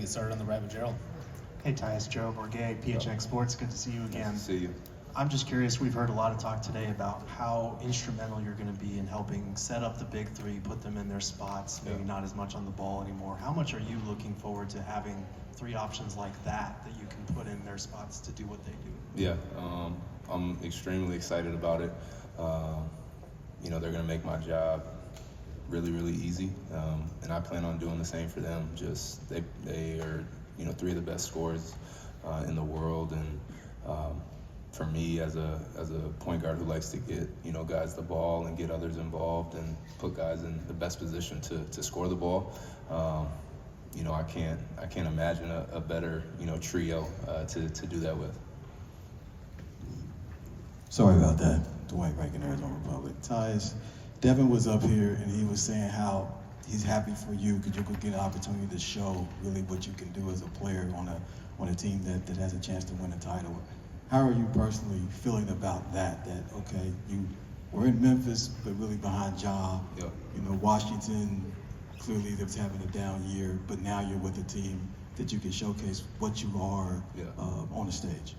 get started on the ride with Gerald. Hey Tyus, Gerald Bourget, PHX Sports. Good to see you again. Nice to see you. I'm just curious, we've heard a lot of talk today about how instrumental you're going to be in helping set up the big three, put them in their spots, maybe not as much on the ball anymore. How much are you looking forward to having three options like that you can put in their spots to do what they do? Yeah, I'm extremely excited about it. They're going to make my job really, really easy, and I plan on doing the same for them. Just they are, three of the best scorers in the world, and for me as a point guard who likes to get guys the ball and get others involved and put guys in the best position to score the ball, I can't imagine a better trio to do that with. Sorry about that. Dwight Rankin, Arizona Republic. Tyus, Devin was up here and he was saying how he's happy for you because you could get an opportunity to show really what you can do as a player on a team that has a chance to win a title. How are you personally feeling about that? That, okay, you were in Memphis, but really behind Ja. Yep. Washington, clearly they was having a down year, but now you're with a team that you can showcase what you are on the stage.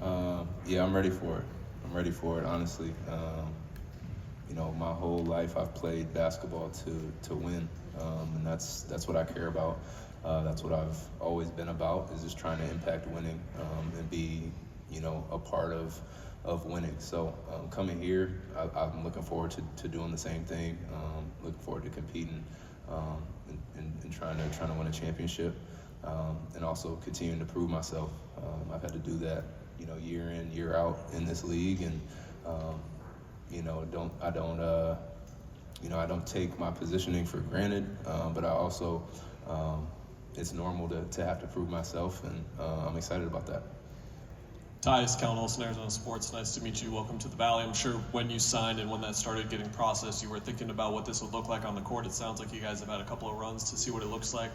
I'm ready for it. I'm ready for it, honestly. My whole life I've played basketball to win, and that's what I care about. That's what I've always been about, is just trying to impact winning and be a part of winning. So coming here, I'm looking forward to doing the same thing. Looking forward to competing and trying to win a championship, and also continuing to prove myself. I've had to do that, year in, year out in this league, and I don't take my positioning for granted, but I also it's normal to have to prove myself, and I'm excited about that. Tyus, Cal Olsen, Arizona Sports. Nice to meet you. Welcome to the Valley. I'm sure when you signed and when that started getting processed, you were thinking about what this would look like on the court. It sounds like you guys have had a couple of runs to see what it looks like.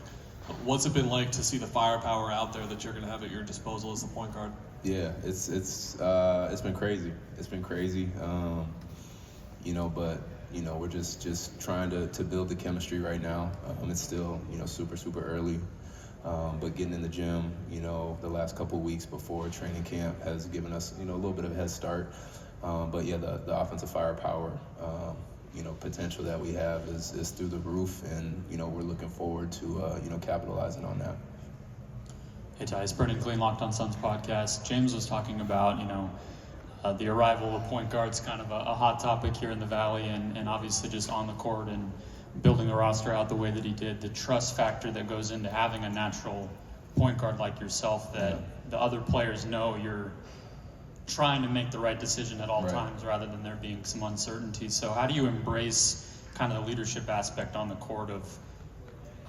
What's it been like to see the firepower out there that you're going to have at your disposal as the point guard? Yeah, it's been crazy. It's been crazy. But we're just trying to build the chemistry right now. It's still super early. But getting in the gym, the last couple of weeks before training camp has given us, a little bit of a head start. But yeah, the offensive firepower, potential that we have is through the roof, and we're looking forward to capitalizing on that. Hey Tyus, Brendan Glean, Locked on Suns podcast. James was talking about the arrival of point guards, kind of a hot topic here in the Valley, and obviously just on the court and building the roster out the way that he did, the trust factor that goes into having a natural point guard like yourself, that the other players know you're trying to make the right decision at all times rather than there being some uncertainty. So how do you embrace kind of the leadership aspect on the court of,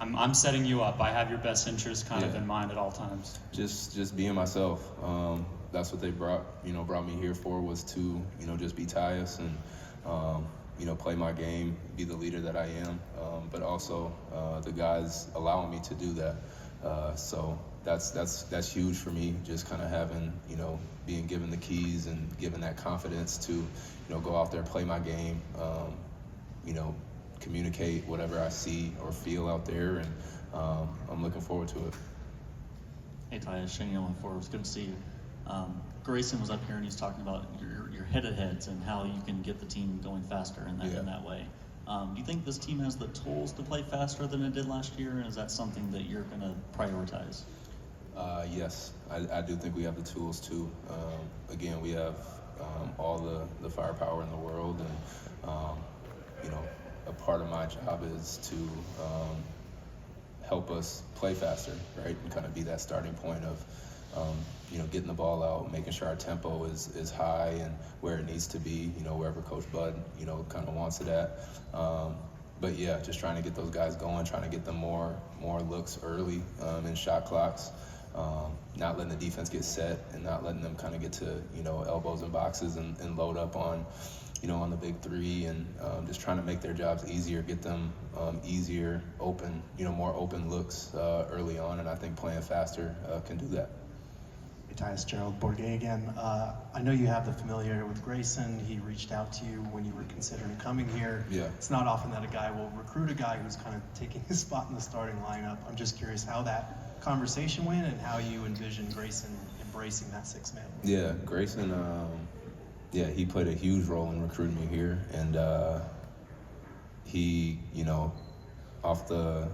I'm setting you up, I have your best interest kind of in mind at all times? Just being myself. That's what they brought me here for, was to just be Tyus and play my game, be the leader that I am, but also the guys allowing me to do that. So that's huge for me, just kind of having, being given the keys and given that confidence to, go out there, play my game, communicate whatever I see or feel out there, and I'm looking forward to it. Hey Tyus, Shane Yellen Forbes, good to see you. Grayson was up here and he's talking about your head-to-heads and how you can get the team going faster in that way. Do you think this team has the tools to play faster than it did last year, and is that something that you're going to prioritize? Yes, I do think we have the tools too. Again, we have all the firepower in the world, and a part of my job is to help us play faster, right, and kind of be that starting point of getting the ball out, making sure our tempo is high and where it needs to be, wherever Coach Bud, kind of wants it at. But yeah, just trying to get those guys going, trying to get them more looks early in shot clocks, not letting the defense get set and not letting them kind of get to, elbows and boxes and load up on the big three, and just trying to make their jobs easier, get them easier, open, more open looks early on, and I think playing faster can do that. Hey Tyus, Gerald Bourget again. I know you have the familiarity with Grayson. He reached out to you when you were considering coming here. Yeah. It's not often that a guy will recruit a guy who's kind of taking his spot in the starting lineup. I'm just curious how that conversation went and how you envision Grayson embracing that six-man? Yeah, Grayson, he played a huge role in recruiting me here, and he, off the,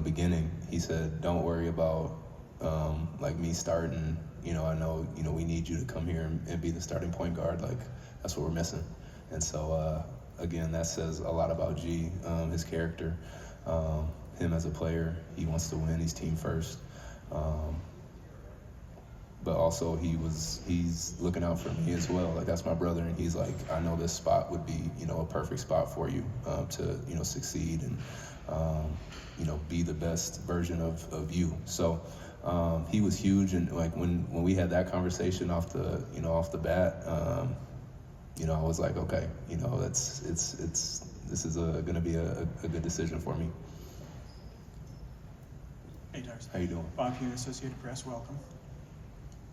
beginning, he said, don't worry about like me starting. I know, we need you to come here and be the starting point guard. Like, that's what we're missing. And so, again, that says a lot about G, his character, him as a player. He wants to win. He's team first. But also he's looking out for me as well. Like, that's my brother, and he's like, I know this spot would be, a perfect spot for you to, succeed and, be the best version of you. So he was huge, and like when we had that conversation off the bat, I was like, okay, this is going to be a good decision for me. Hey, Tyus. How you doing? Bob here, Associated Press. Welcome.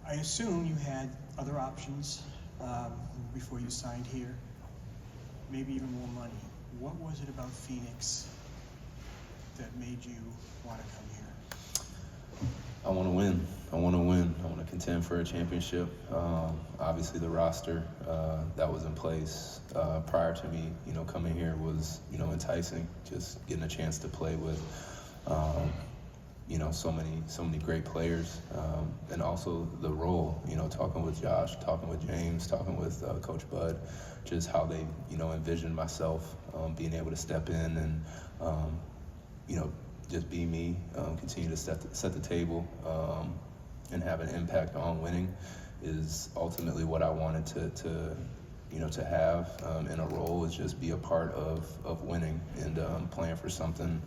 I assume you had other options before you signed here, maybe even more money. What was it about Phoenix that made you want to come here? I want to win. I want to contend for a championship. Obviously, the roster that was in place prior to me, coming here was, enticing. Just getting a chance to play with, so many great players, and also the role. Talking with Josh, talking with James, talking with Coach Bud, just how they, envisioned myself being able to step in and, just be me, continue to set the table, and have an impact on winning is ultimately what I wanted to have in a role, is just be a part of winning and playing for something,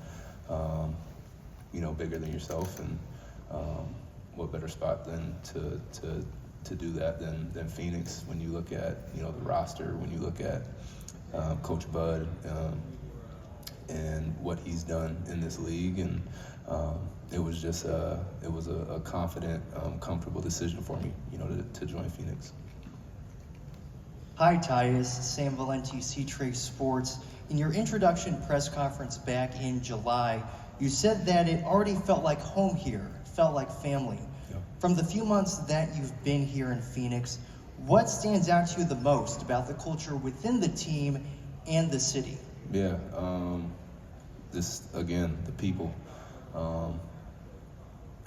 bigger than yourself. And what better spot than to do that than Phoenix, when you look at, the roster, when you look at Coach Bud, and what he's done in this league. And it was just a confident, comfortable decision for me, to join Phoenix. Hi, Tyus. Sam Valenti, C-Trace Sports. In your introduction press conference back in July, you said that it already felt like home here, felt like family. Yep. From the few months that you've been here in Phoenix, what stands out to you the most about the culture within the team and the city? Yeah, again, the people.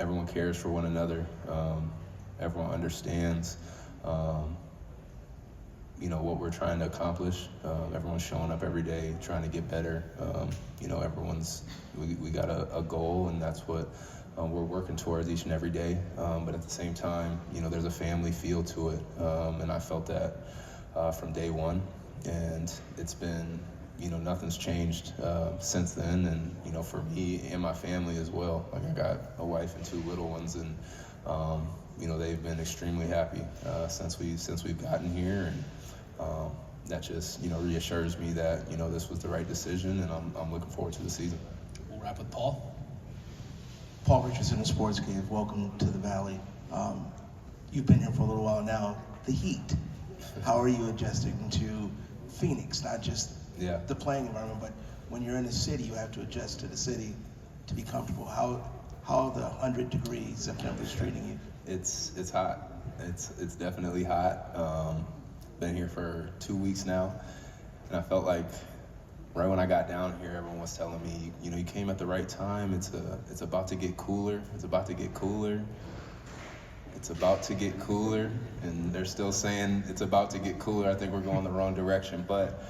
Everyone cares for one another. Everyone understands, what we're trying to accomplish. Everyone's showing up every day, trying to get better. We got a goal, and that's what we're working towards each and every day. But at the same time, there's a family feel to it, and I felt that from day one. And it's been, nothing's changed since then. And, for me and my family as well. Like, I got a wife and 2 little ones, and, they've been extremely happy since we've gotten here. And that just, reassures me that, this was the right decision, and I'm looking forward to the season. We'll wrap with Paul. Paul Richardson of Sports Cave. Welcome to the Valley. You've been here for a little while now. The heat. How are you adjusting to Phoenix? Not just the playing environment, but when you're in the city, you have to adjust to the city to be comfortable. How are the 100 degrees September's treating you? It's hot. It's definitely hot. Been here for 2 weeks now, and I felt like right when I got down here, everyone was telling me, you came at the right time. It's about to get cooler. It's about to get cooler. It's about to get cooler, and they're still saying it's about to get cooler. I think we're going the wrong direction, but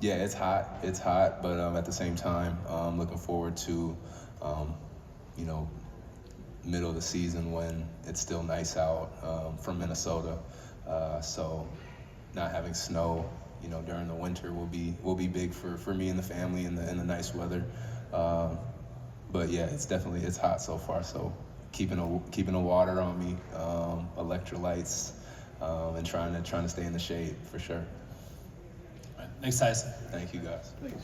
it's hot. It's hot, but at the same time, I'm looking forward to, middle of the season when it's still nice out from Minnesota. So not having snow, during the winter will be big for me and the family in the nice weather. But yeah, it's hot so far. So keeping the water on me, electrolytes, and trying to stay in the shade for sure. All right, thanks, Tyson. Thank you guys. Thanks.